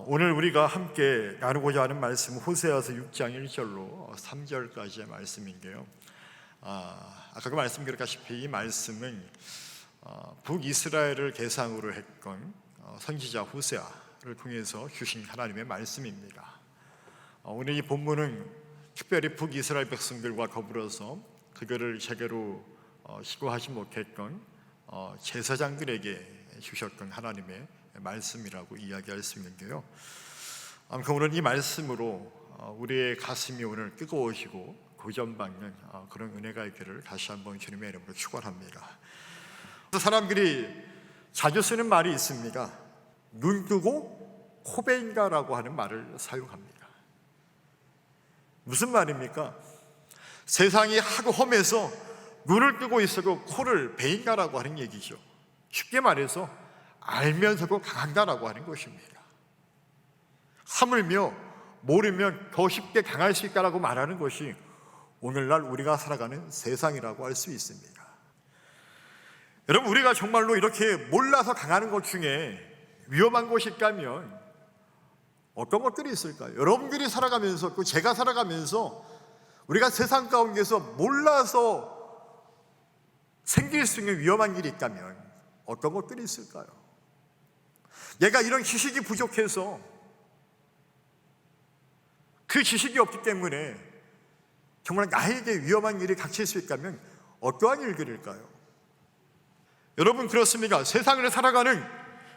오늘 우리가 함께 나누고자 하는 말씀은 호세아서 6장 1절로 3절까지의 말씀인데요. 아까 그 말씀드렸다시피 이 말씀은 북이스라엘을 대상으로 했던 선지자 호세아를 통해서 주신 하나님의 말씀입니다. 오늘 이 본문은 특별히 북이스라엘 백성들과 더불어서 그들을 제대로 시고하지 못했던 제사장들에게 주셨던 하나님의 말씀이라고 이야기할 수 있는데요. 오늘 이 말씀으로 우리의 가슴이 오늘 뜨거워지고 도전받는 그런 은혜가 있기를 다시 한번 주님의 이름으로 축원합니다. 사람들이 자주 쓰는 말이 있습니다. 눈 뜨고 코베인가라고 하는 말을 사용합니다. 무슨 말입니까? 세상이 하고 험해서 눈을 뜨고 있어도 코를 베인가라고 하는 얘기죠. 쉽게 말해서 알면서도 강한다라고 하는 것입니다. 하물며 모르면 더 쉽게 강할 수 있다라고 말하는 것이 오늘날 우리가 살아가는 세상이라고 할 수 있습니다. 여러분, 우리가 정말로 이렇게 몰라서 강하는 것 중에 위험한 것이 있다면 어떤 것들이 있을까요? 여러분들이 살아가면서 또 제가 살아가면서 우리가 세상 가운데서 몰라서 생길 수 있는 위험한 일이 있다면 어떤 것들이 있을까요? 내가 이런 지식이 부족해서 그 지식이 없기 때문에 정말 나에게 위험한 일이 닥칠 수 있다면 어떠한 일들일까요? 여러분, 그렇습니까? 세상을 살아가는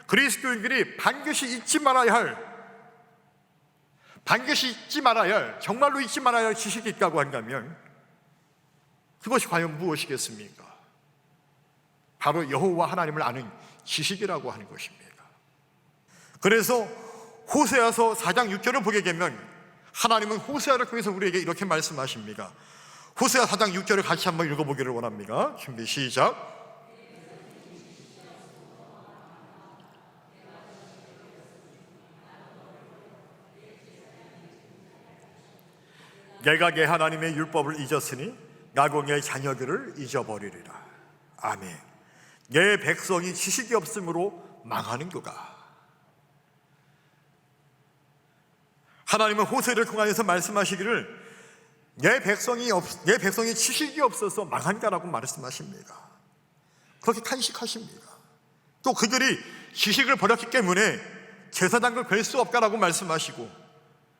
그리스도인들이 반드시 잊지 말아야 할 정말로 잊지 말아야 할 지식이 있다고 한다면 그것이 과연 무엇이겠습니까? 바로 여호와 하나님을 아는 지식이라고 하는 것입니다. 그래서 호세아서 4장 6절을 보게 되면 하나님은 호세아를 통해서 우리에게 이렇게 말씀하십니다. 호세아 4장 6절을 같이 한번 읽어보기를 원합니다. 준비 시작. 내가 내 하나님의 율법을 잊었으니 나공의 자녀들을 잊어버리리라. 아멘. 내 백성이 지식이 없으므로 망하는 도다. 하나님은 호세를 통하여서 말씀하시기를 내 백성이 지식이 없어서 망한다라고 말씀하십니다. 그렇게 탄식하십니다. 또 그들이 지식을 버렸기 때문에 제사장을 뵐 수 없다라고 말씀하시고,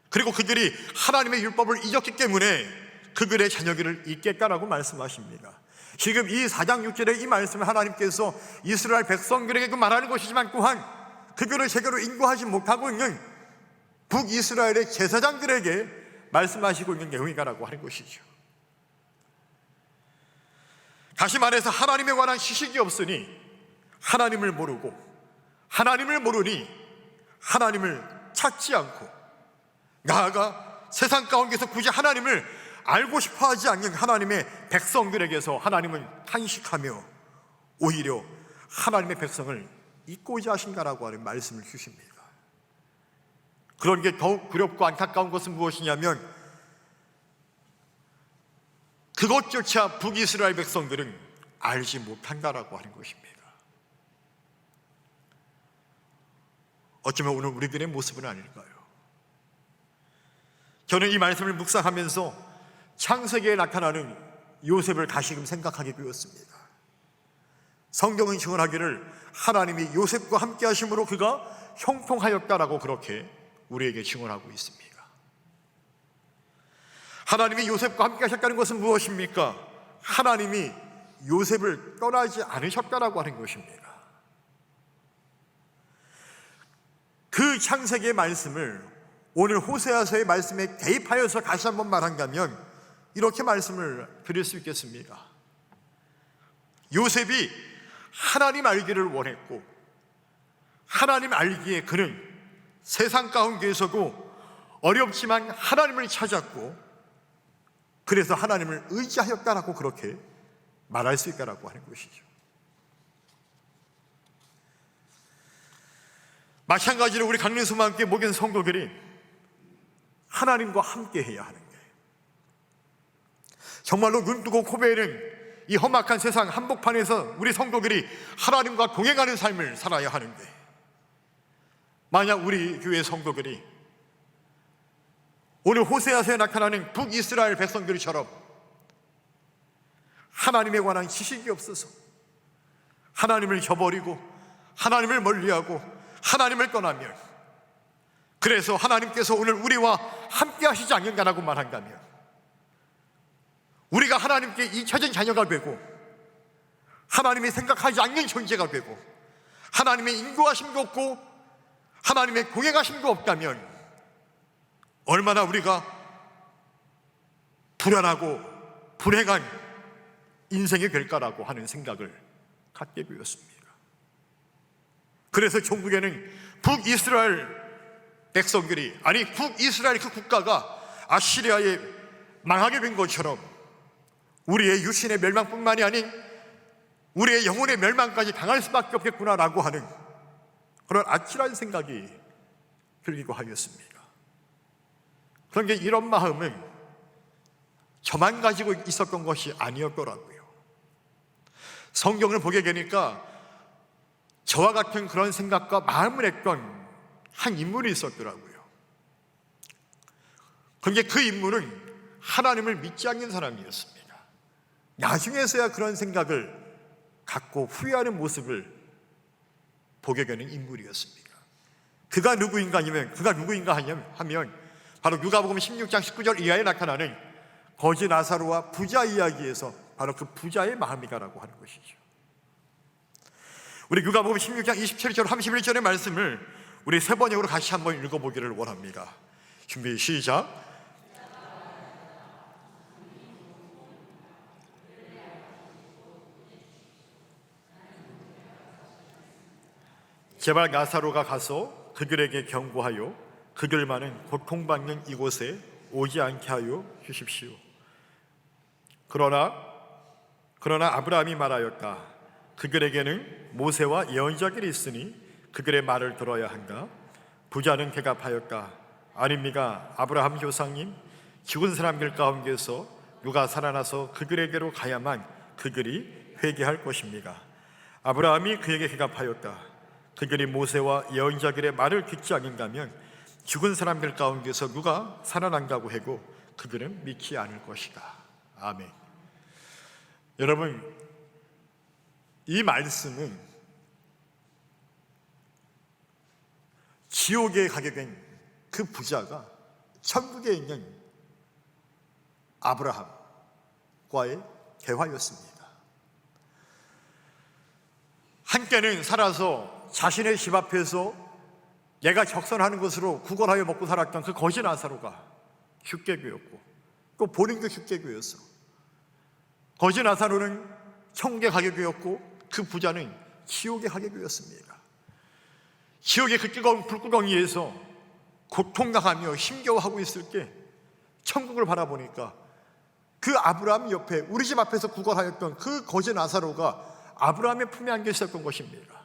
그리고 그들이 하나님의 율법을 잊었기 때문에 그들의 자녀들을 잊겠다라고 말씀하십니다. 지금 이 4장 6절의 이 말씀을 하나님께서 이스라엘 백성들에게 말하는 것이지만 또한 그들을 제대로 인도하지 못하고 있는 북이스라엘의 제사장들에게 말씀하시고 있는 내용이라고 하는 것이죠. 다시 말해서 하나님에 관한 지식이 없으니 하나님을 모르고, 하나님을 모르니 하나님을 찾지 않고, 나아가 세상 가운데서 굳이 하나님을 알고 싶어 하지 않는 하나님의 백성들에게서 하나님은 탄식하며 오히려 하나님의 백성을 잊고자 하신다라고 하는 말씀을 주십니다. 그런 게 더욱 두렵고 안타까운 것은 무엇이냐면 그것조차 북이스라엘 백성들은 알지 못한다라고 하는 것입니다. 어쩌면 오늘 우리들의 모습은 아닐까요? 저는 이 말씀을 묵상하면서 창세기에 나타나는 요셉을 다시금 생각하게 되었습니다. 성경은 증언하기를 하나님이 요셉과 함께 하심으로 그가 형통하였다라고 그렇게 우리에게 증언하고 있습니다. 하나님이 요셉과 함께 하셨다는 것은 무엇입니까? 하나님이 요셉을 떠나지 않으셨다라고 하는 것입니다. 그 창세기의 말씀을 오늘 호세아서의 말씀에 대입하여서 다시 한번 말한다면 이렇게 말씀을 드릴 수 있겠습니다. 요셉이 하나님 알기를 원했고, 하나님 알기에 그는 세상 가운데에서도 어렵지만 하나님을 찾았고, 그래서 하나님을 의지하였다라고 그렇게 말할 수 있다라고 하는 것이죠. 마찬가지로 우리 강림소망교회 목연 성도들이 하나님과 함께 해야 하는 게, 정말로 눈뜨고 코베는 이 험악한 세상 한복판에서 우리 성도들이 하나님과 동행하는 삶을 살아야 하는데, 만약 우리 교회 성도들이 오늘 호세아서에 나타나는 북이스라엘 백성들처럼 하나님에 관한 지식이 없어서 하나님을 저버리고 하나님을 멀리하고 하나님을 떠나면, 그래서 하나님께서 오늘 우리와 함께 하시지 않는다라고 말한다면, 우리가 하나님께 잊혀진 자녀가 되고 하나님이 생각하지 않는 존재가 되고 하나님의 인도하심도 없고 하나님의 공행하심도 없다면 얼마나 우리가 불안하고 불행한 인생이 될까라고 하는 생각을 갖게 되었습니다. 그래서 종국에는 북이스라엘 백성들이, 아니 북이스라엘 그 국가가 아시리아에 망하게 된 것처럼 우리의 육신의 멸망뿐만이 아닌 우리의 영혼의 멸망까지 당할 수밖에 없겠구나라고 하는 그런 아찔한 생각이 들기도 하였습니다. 그런데 이런 마음은 저만 가지고 있었던 것이 아니었더라고요. 성경을 보게 되니까 저와 같은 그런 생각과 마음을 했던 한 인물이 있었더라고요. 그런데 그 인물은 하나님을 믿지 않는 사람이었습니다. 나중에서야 그런 생각을 갖고 후회하는 모습을 보게 되는 인물이었습니다. 그가 누구인가 하면 바로 누가복음 16장 19절 이하에 나타나는 거지 나사로와 부자 이야기에서 바로 그 부자의 마음이다라고 하는 것이죠. 우리 누가복음 16장 27절 31절의 말씀을 우리 세 번역으로 같이 한번 읽어보기를 원합니다. 준비 시작. 제발 나사로가 가서 그들에게 경고하여 그들만은 고통받는 이곳에 오지 않게 하여 주십시오. 그러나 아브라함이 말하였다. 그들에게는 모세와 예언자들이 있으니 그들의 말을 들어야 한다. 부자는 대답하였다. 아닙니다. 아브라함 조상님, 죽은 사람들 가운데서 누가 살아나서 그들에게로 가야만 그들이 회개할 것입니다. 아브라함이 그에게 대답하였다. 그들이 모세와 예언자들의 말을 듣지 않는다면 죽은 사람들 가운데서 누가 살아난다고 해도 그들은 믿지 않을 것이다. 아멘. 여러분, 이 말씀은 지옥에 가게 된 그 부자가 천국에 있는 아브라함과의 대화였습니다. 한때는 살아서 자신의 집 앞에서 내가 적선하는 것으로 구걸하여 먹고 살았던 그 거지 나사로가 죽게 되었고, 또 본인도 죽게 되었어. 거지 나사로는 천국에 가게 되었고 그 부자는 지옥에 가게 되었습니다. 지옥의 그 뜨거운 불구덩이에서 고통당하며 힘겨워하고 있을 때 천국을 바라보니까 그 아브라함 옆에 우리 집 앞에서 구걸하였던 그 거지 나사로가 아브라함의 품에 안겨 있었던 것입니다.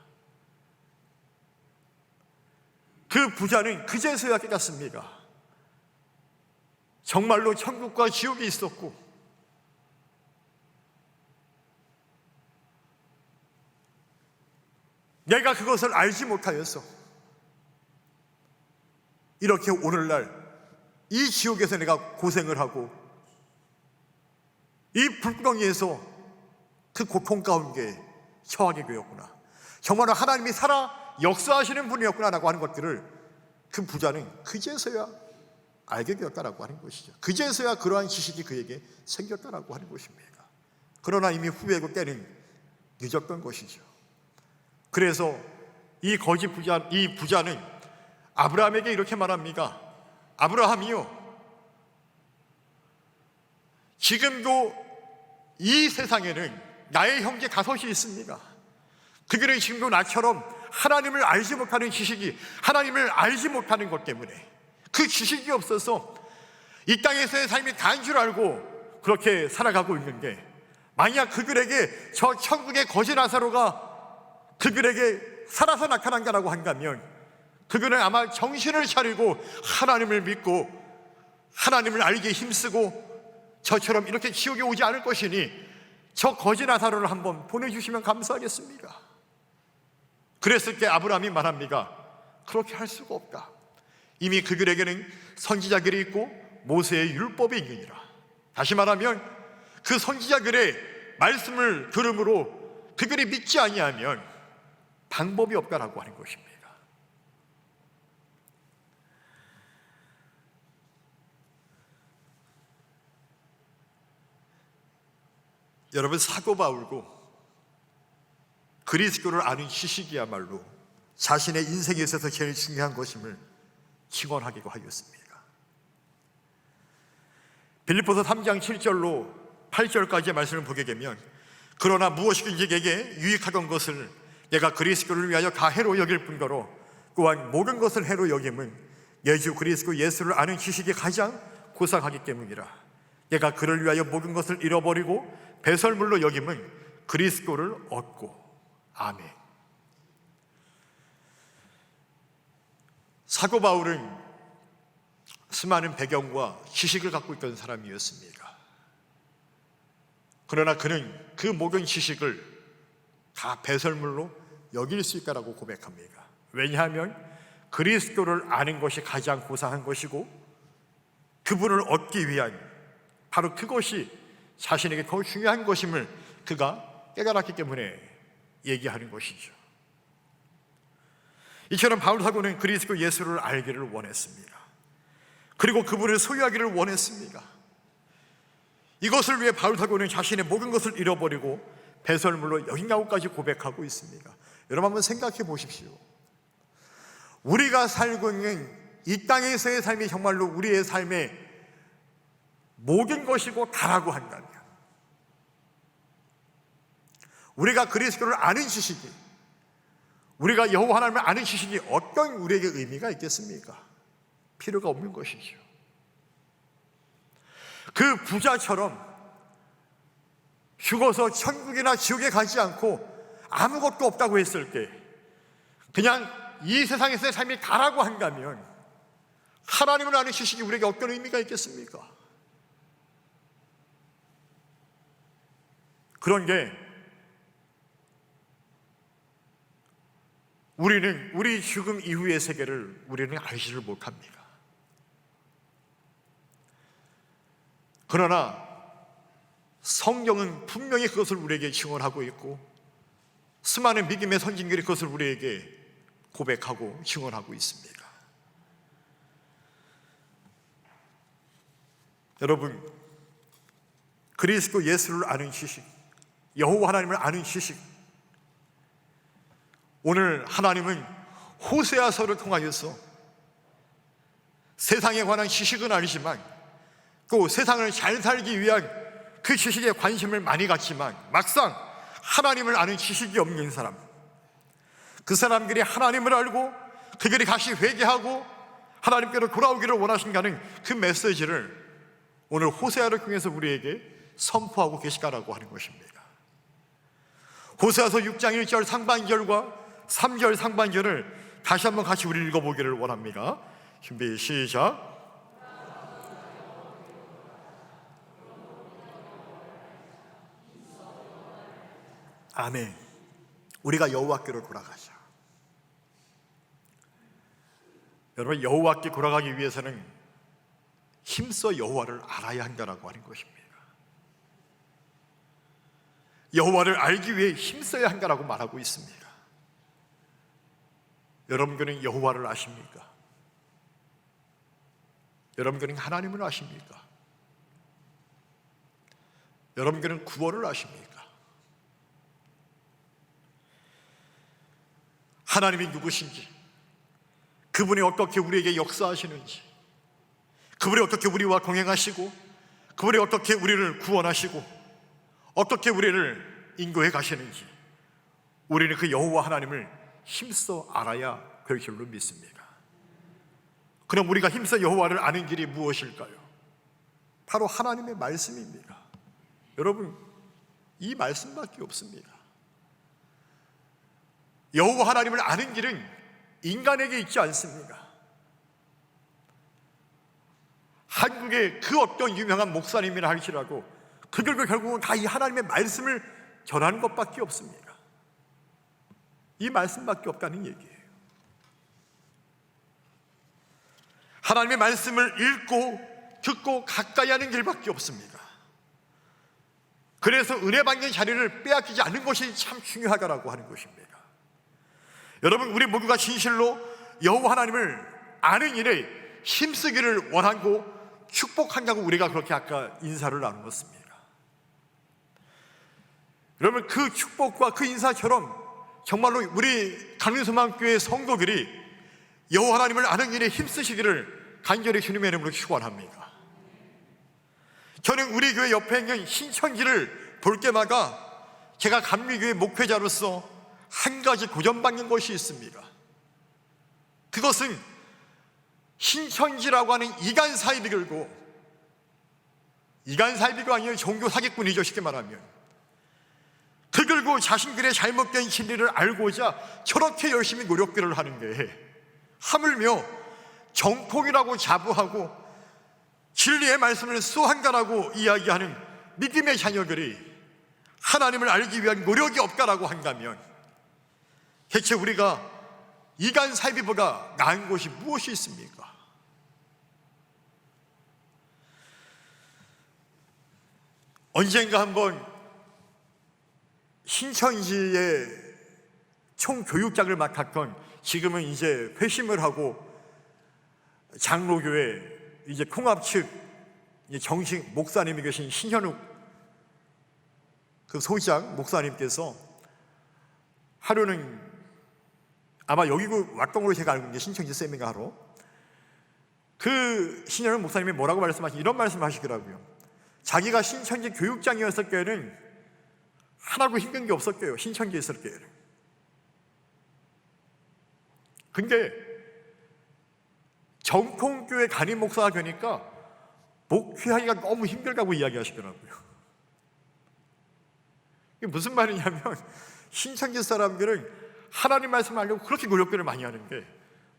그 부자는 그제서야 깨닫습니다. 정말로 천국과 지옥이 있었고 내가 그것을 알지 못하였어. 이렇게 오늘날 이 지옥에서 내가 고생을 하고 이 불구덩이에서 그 고통 가운데 처하게 되었구나. 정말로 하나님이 살아 역사하시는 분이었구나라고 하는 것들을 그 부자는 그제서야 알게 되었다라고 하는 것이죠. 그제서야 그러한 지식이 그에게 생겼다라고 하는 것입니다. 그러나 이미 후회고 때는 늦었던 것이죠. 그래서 이 부자는 아브라함에게 이렇게 말합니다. 아브라함이요, 지금도 이 세상에는 나의 형제 다섯이 있습니다. 그들은 지금도 나처럼 하나님을 알지 못하는 지식이, 하나님을 알지 못하는 것 때문에 그 지식이 없어서 이 땅에서의 삶이 다인 줄 알고 그렇게 살아가고 있는데, 만약 그들에게 저 천국의 거지 나사로가 그들에게 살아서 나타난다라고 한다면 그들은 아마 정신을 차리고 하나님을 믿고 하나님을 알기에 힘쓰고 저처럼 이렇게 지옥에 오지 않을 것이니 저 거지 나사로를 한번 보내주시면 감사하겠습니다. 그랬을 때 아브라함이 말합니다. 그렇게 할 수가 없다. 이미 그들에게는 선지자들이 있고 모세의 율법이 있느니라. 다시 말하면 그 선지자들의 말씀을 들음으로 그들이 믿지 아니하면 방법이 없다라고 하는 것입니다. 여러분, 사도 바울도 그리스도를 아는 지식이야말로 자신의 인생에 있어서 제일 중요한 것임을 증언하기도 하였습니다. 빌립보서 3장 7절로 8절까지의 말씀을 보게 되면, 그러나 무엇이든지 내게 유익하던 것을 내가 그리스도를 위하여 다 해로 여길 뿐더러 또한 모든 것을 해로 여김은 내 주 그리스도 예수를 아는 지식이 가장 고상하기 때문이라. 내가 그를 위하여 모든 것을 잃어버리고 배설물로 여김은 그리스도를 얻고. 아멘. 사도 바울은 수많은 배경과 지식을 갖고 있던 사람이었습니다. 그러나 그는 그 모든 지식을 다 배설물로 여길 수 있다라고 고백합니다. 왜냐하면 그리스도를 아는 것이 가장 고상한 것이고 그분을 얻기 위한 바로 그것이 자신에게 더 중요한 것임을 그가 깨달았기 때문에 얘기하는 것이죠. 이처럼 바울 사도는 그리스도 예수를 알기를 원했습니다. 그리고 그분을 소유하기를 원했습니다. 이것을 위해 바울 사도는 자신의 모든 것을 잃어버리고 배설물로 여긴다고까지 고백하고 있습니다. 여러분, 한번 생각해 보십시오. 우리가 살고 있는 이 땅에서의 삶이 정말로 우리의 삶의 모든 것이고 다라고 한다면, 우리가 그리스도를 아는 지식이, 우리가 여호와 하나님을 아는 지식이 어떤 우리에게 의미가 있겠습니까? 필요가 없는 것이죠. 그 부자처럼 죽어서 천국이나 지옥에 가지 않고 아무것도 없다고 했을 때 그냥 이 세상에서의 삶이 다라고 한다면 하나님을 아는 지식이 우리에게 어떤 의미가 있겠습니까? 그런데 우리는 우리 죽음 이후의 세계를 우리는 알지를 못합니다. 그러나 성경은 분명히 그것을 우리에게 증언하고 있고 수많은 믿음의 선진들이 그것을 우리에게 고백하고 증언하고 있습니다. 여러분, 그리스도 예수를 아는 지식, 여호와 하나님을 아는 지식, 오늘 하나님은 호세아서를 통하여서 세상에 관한 지식은 아니지만 또 세상을 잘 살기 위한 그 지식에 관심을 많이 갖지만 막상 하나님을 아는 지식이 없는 사람, 그 사람들이 하나님을 알고 그들이 다시 회개하고 하나님께로 돌아오기를 원하신다는 그 메시지를 오늘 호세아를 통해서 우리에게 선포하고 계시다라고 하는 것입니다. 호세아서 6장 1절 상반절과 3절 상반절을 다시 한번 같이 우리 읽어보기를 원합니다. 준비 시작. 아멘. 우리가 여호와께로 돌아가자. 여러분, 여호와께 돌아가기 위해서는 힘써 여호와를 알아야 한다라고 하는 것입니다. 여호와를 알기 위해 힘써야 한다라고 말하고 있습니다. 여러분들은 여호와를 아십니까? 여러분들은 하나님을 아십니까? 여러분들은 구원을 아십니까? 하나님이 누구신지, 그분이 어떻게 우리에게 역사하시는지, 그분이 어떻게 우리와 동행하시고 그분이 어떻게 우리를 구원하시고 어떻게 우리를 인도해 가시는지 우리는 그 여호와 하나님을 힘써 알아야 될 줄로 믿습니다. 그럼 우리가 힘써 여호와를 아는 길이 무엇일까요? 바로 하나님의 말씀입니다. 여러분, 이 말씀밖에 없습니다. 여호와 하나님을 아는 길은 인간에게 있지 않습니다. 한국의 그 어떤 유명한 목사님이라 할지라도 그들도 결국은 다 이 하나님의 말씀을 전하는 것밖에 없습니다. 이 말씀밖에 없다는 얘기예요. 하나님의 말씀을 읽고 듣고 가까이 하는 길밖에 없습니다. 그래서 은혜 받는 자리를 빼앗기지 않는 것이 참 중요하다라고 하는 것입니다. 여러분, 우리 모두가 진실로 여호와 하나님을 아는 일에 힘쓰기를 원하고 축복한다고 우리가 그렇게 아까 인사를 나누었습니다. 여러분, 그 축복과 그 인사처럼 정말로 우리 강림소망교회 성도들이 여호와 하나님을 아는 일에 힘쓰시기를 간절히 주님의 이름으로 축원합니다. 저는 우리 교회 옆에 있는 신천지를 볼 때마다 제가 감리교회 목회자로서 한 가지 도전받는 것이 있습니다. 그것은 신천지라고 하는 이간 사이비들고, 이간 사이비가 아니에요. 종교 사기꾼이죠, 쉽게 말하면. 그들고 자신들의 잘못된 진리를 알고자 저렇게 열심히 노력들을 하는데, 하물며 정통이라고 자부하고 진리의 말씀을 수호한다라고 이야기하는 믿음의 자녀들이 하나님을 알기 위한 노력이 없다라고 한다면, 대체 우리가 이간 사이비보다 나은 것이 무엇이 있습니까? 언젠가 한번 신천지의 총교육장을 맡았던, 지금은 이제 회심을 하고 장로교회 이제 통합 측 정식 목사님이 계신 신현욱 그 소장 목사님께서 하루는 아마 여기고 왔던 걸로 제가 알고 있는데, 신천지 세미나 하러 그 신현욱 목사님이 뭐라고 말씀하시냐, 이런 말씀을 하시더라고요. 자기가 신천지 교육장이었을 때는 하나도 힘든 게 없었대요, 신천지에 있을 때는. 근데 정통교회 담임 목사가 되니까 목회하기가 너무 힘들다고 이야기하시더라고요. 이게 무슨 말이냐면, 신천지 사람들은 하나님 말씀을 알려고 그렇게 노력들을 많이 하는데,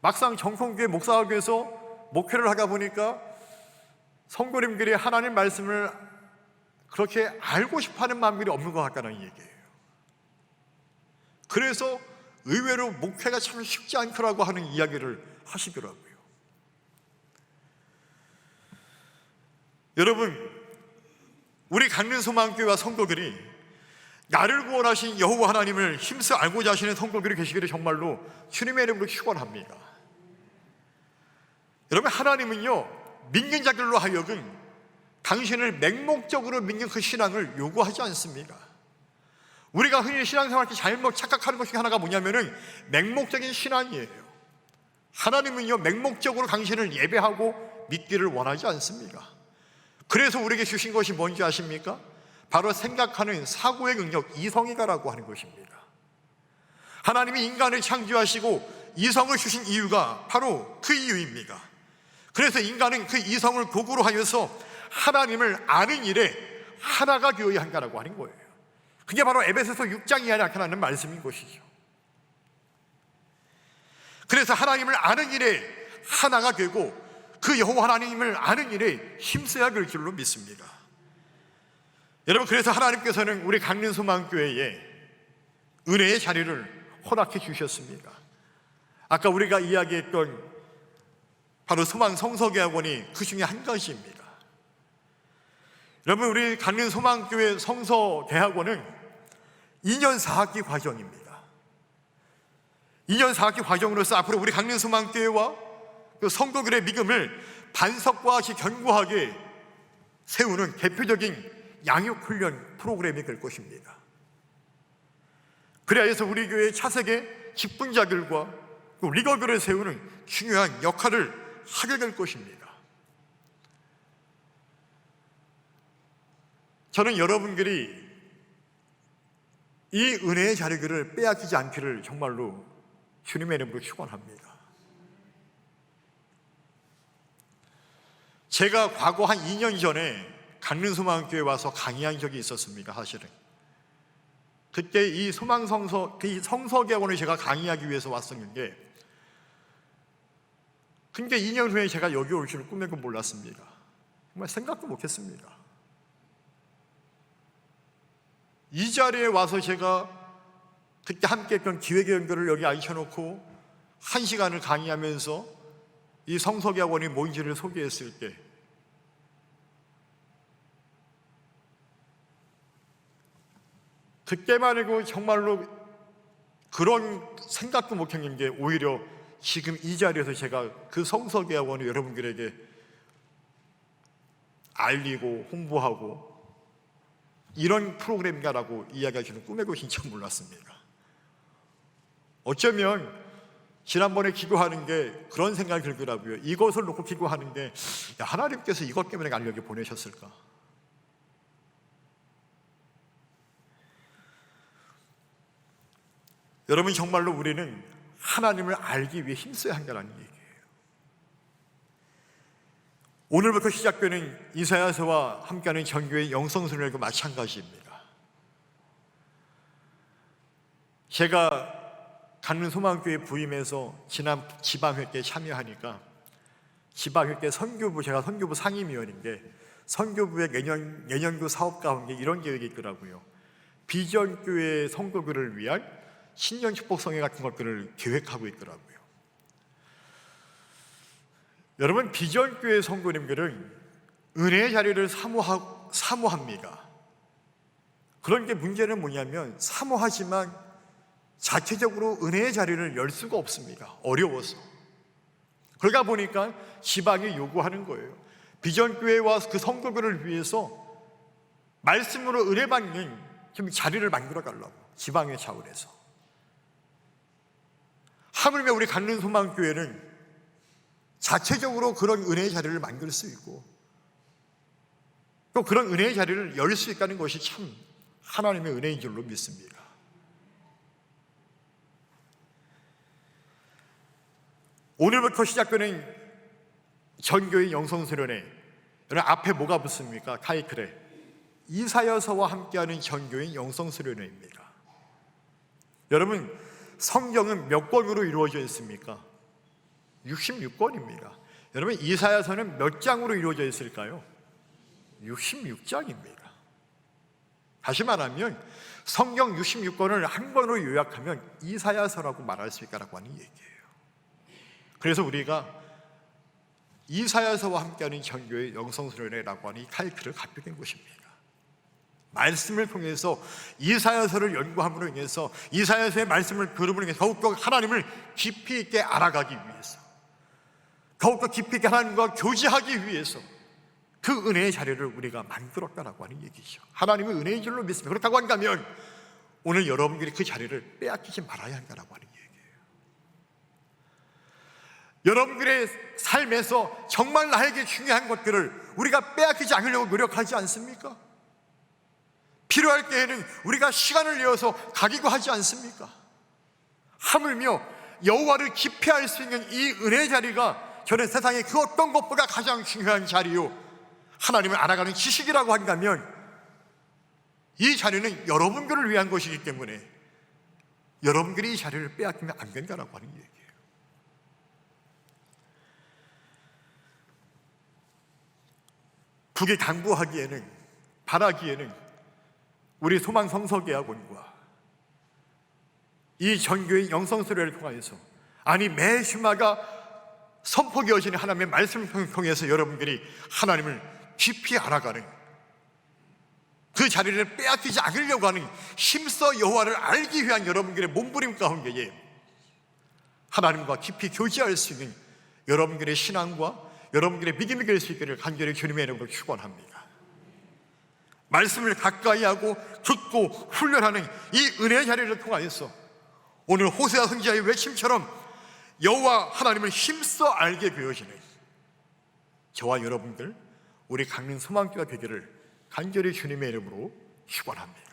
막상 정통교회 목사가 돼서 목회를 하다 보니까 성도님들이 하나님 말씀을 그렇게 알고 싶어하는 마음들이 없는 것 같다는 얘기예요. 그래서 의외로 목회가 참 쉽지 않더라고 하는 이야기를 하시더라고요. 여러분, 우리 강릉소망교회와 성도들이 나를 구원하신 여호와 하나님을 힘써 알고자 하시는 성도들이 계시기를 정말로 주님의 이름으로 축원합니다. 여러분, 하나님은요, 믿는 자들로 하여금 당신을 맹목적으로 믿는 그 신앙을 요구하지 않습니다. 우리가 흔히 신앙생활 때 잘못 착각하는 것 중에 하나가 뭐냐면은 맹목적인 신앙이에요. 하나님은요, 맹목적으로 당신을 예배하고 믿기를 원하지 않습니다. 그래서 우리에게 주신 것이 뭔지 아십니까? 바로 생각하는 사고의 능력, 이성이가라고 하는 것입니다. 하나님이 인간을 창조하시고 이성을 주신 이유가 바로 그 이유입니다. 그래서 인간은 그 이성을 도구로 하여서 하나님을 아는 일에 하나가 되어야 한다라고 하는 거예요. 그게 바로 에베소서 6장에 나타나는 말씀인 것이죠. 그래서 하나님을 아는 일에 하나가 되고 그 여호와 하나님을 아는 일에 힘써야 될 줄로 믿습니다. 여러분, 그래서 하나님께서는 우리 강릉소망교회에 은혜의 자리를 허락해 주셨습니다. 아까 우리가 이야기했던 바로 소망 성서대학원이 그 중에 한 가지입니다. 여러분, 우리 강릉소망교회 성서대학원은 2년 4학기 과정입니다. 2년 4학기 과정으로서 앞으로 우리 강릉소망교회와 그 성도들의 믿음을 반석과 같이 견고하게 세우는 대표적인 양육훈련 프로그램이 될 것입니다. 그래야 해서 우리 교회의 차세대 직분자들과 또 리더들을 세우는 중요한 역할을 하게 될 것입니다. 저는 여러분들이 이 은혜의 자리를 빼앗기지 않기를 정말로 주님의 이름으로 축원합니다. 제가 과거 한 2년 전에 강릉소망교회에 와서 강의한 적이 있었습니다. 사실은 그때 이 소망성서, 이 성서대학원을 제가 강의하기 위해서 왔었는데, 근데 2년 후에 제가 여기 올 줄을 꿈에도 몰랐습니다. 정말 생각도 못했습니다. 이 자리에 와서 제가 그때 함께 했던 기획위원들을 여기 앉혀놓고 1시간을 강의하면서 이 성서학원이 뭔지를 소개했을 때 그때만 해도 정말로 그런 생각도 못했는 게 오히려 지금 이 자리에서 제가 그 성서학원을 여러분들에게 알리고 홍보하고 이런 프로그램이라고 이야기하시는 꿈에 진짜 몰랐습니다. 어쩌면 지난번에 기도하는 게 그런 생각이 들더라고요. 이것을 놓고 기도하는 게 하나님께서 이것 때문에 나를 여기 보내셨을까? 여러분, 정말로 우리는 하나님을 알기 위해 힘써야 한다는 얘기예요. 오늘부터 시작되는 이사야서와 함께하는 전교의 영성순례도 마찬가지입니다. 제가 가는 소망교회 부임해서 지난 지방회 때 참여하니까 지방회 때 선교부, 제가 선교부 상임위원인데 선교부의 내년도 사업 가운데 이런 계획이 있더라고요. 비전교회 선교부를 위한 신년 축복성회 같은 것들을 계획하고 있더라고요. 여러분, 비전교회 선교님들은 은혜의 자리를 사모합니다. 그런 게 문제는 뭐냐면 사모하지만 자체적으로 은혜의 자리를 열 수가 없습니다. 어려워서. 그러다 보니까 지방이 요구하는 거예요. 비전교회와 그 선교부를 위해서 말씀으로 은혜 받는 좀 자리를 만들어 달라고, 지방의 차원에서. 하물며 우리 갖는 소망교회는 자체적으로 그런 은혜의 자리를 만들 수 있고 또 그런 은혜의 자리를 열 수 있다는 것이 참 하나님의 은혜인 줄로 믿습니다. 오늘부터 시작되는 전교의 영성수련회, 여러분 앞에 뭐가 붙습니까? 타이틀에 이사야서와 함께하는 전교의 영성수련회입니다. 여러분, 성경은 몇 권으로 이루어져 있습니까? 66권입니다. 여러분, 이사야서는 몇 장으로 이루어져 있을까요? 66장입니다. 다시 말하면 성경 66권을 한 권으로 요약하면 이사야서라고 말할 수 있다고 하는 얘기예요. 그래서 우리가 이사야서와 함께하는 전교의 영성수련회라고 하는 이 타이틀을 갖게 된 것입니다. 말씀을 통해서 이사야서를 연구함으로 인해서 이사야서의 말씀을 들음으로 인해서 더욱더 하나님을 깊이 있게 알아가기 위해서, 더욱더 깊이 있게 하나님과 교제하기 위해서 그 은혜의 자리를 우리가 만들었다라고 하는 얘기죠. 하나님의 은혜인 줄로 믿습니다. 그렇다고 한다면 오늘 여러분들이 그 자리를 빼앗기지 말아야 한다라고 하는 얘기예요. 여러분들의 삶에서 정말 나에게 중요한 것들을 우리가 빼앗기지 않으려고 노력하지 않습니까? 필요할 때에는 우리가 시간을 내어서 가기도 하지 않습니까? 하물며 여호와를 깊이 알 수 있는 이 은혜의 자리가 저는 세상의 그 어떤 것보다 가장 중요한 자리요, 하나님을 알아가는 지식이라고 한다면 이 자리는 여러분들을 위한 것이기 때문에 여러분들이 이 자리를 빼앗기면 안 된다라고 하는 얘기예요. 북이 당부하기에는, 바라기에는 우리 소망 성서대학원과 이 전교의 영성수련회를 통해서, 아니 매 주마다 선포되어지는 하나님의 말씀을 통해서 여러분들이 하나님을 깊이 알아가는 그 자리를 빼앗기지 않으려고 하는, 힘써 여호와를 알기 위한 여러분들의 몸부림 가운데에 하나님과 깊이 교제할 수 있는 여러분들의 신앙과 여러분들의 믿음이 될 수 있기를 간절히 주님의 이름으로 축원합니다. 말씀을 가까이 하고 듣고 훈련하는 이 은혜의 자리를 통하여서 오늘 호세아 선지자의 외침처럼 여호와 하나님을 힘써 알게 되어지는 저와 여러분들, 우리 강릉 소망교회가 되기를 간절히 주님의 이름으로 축원합니다.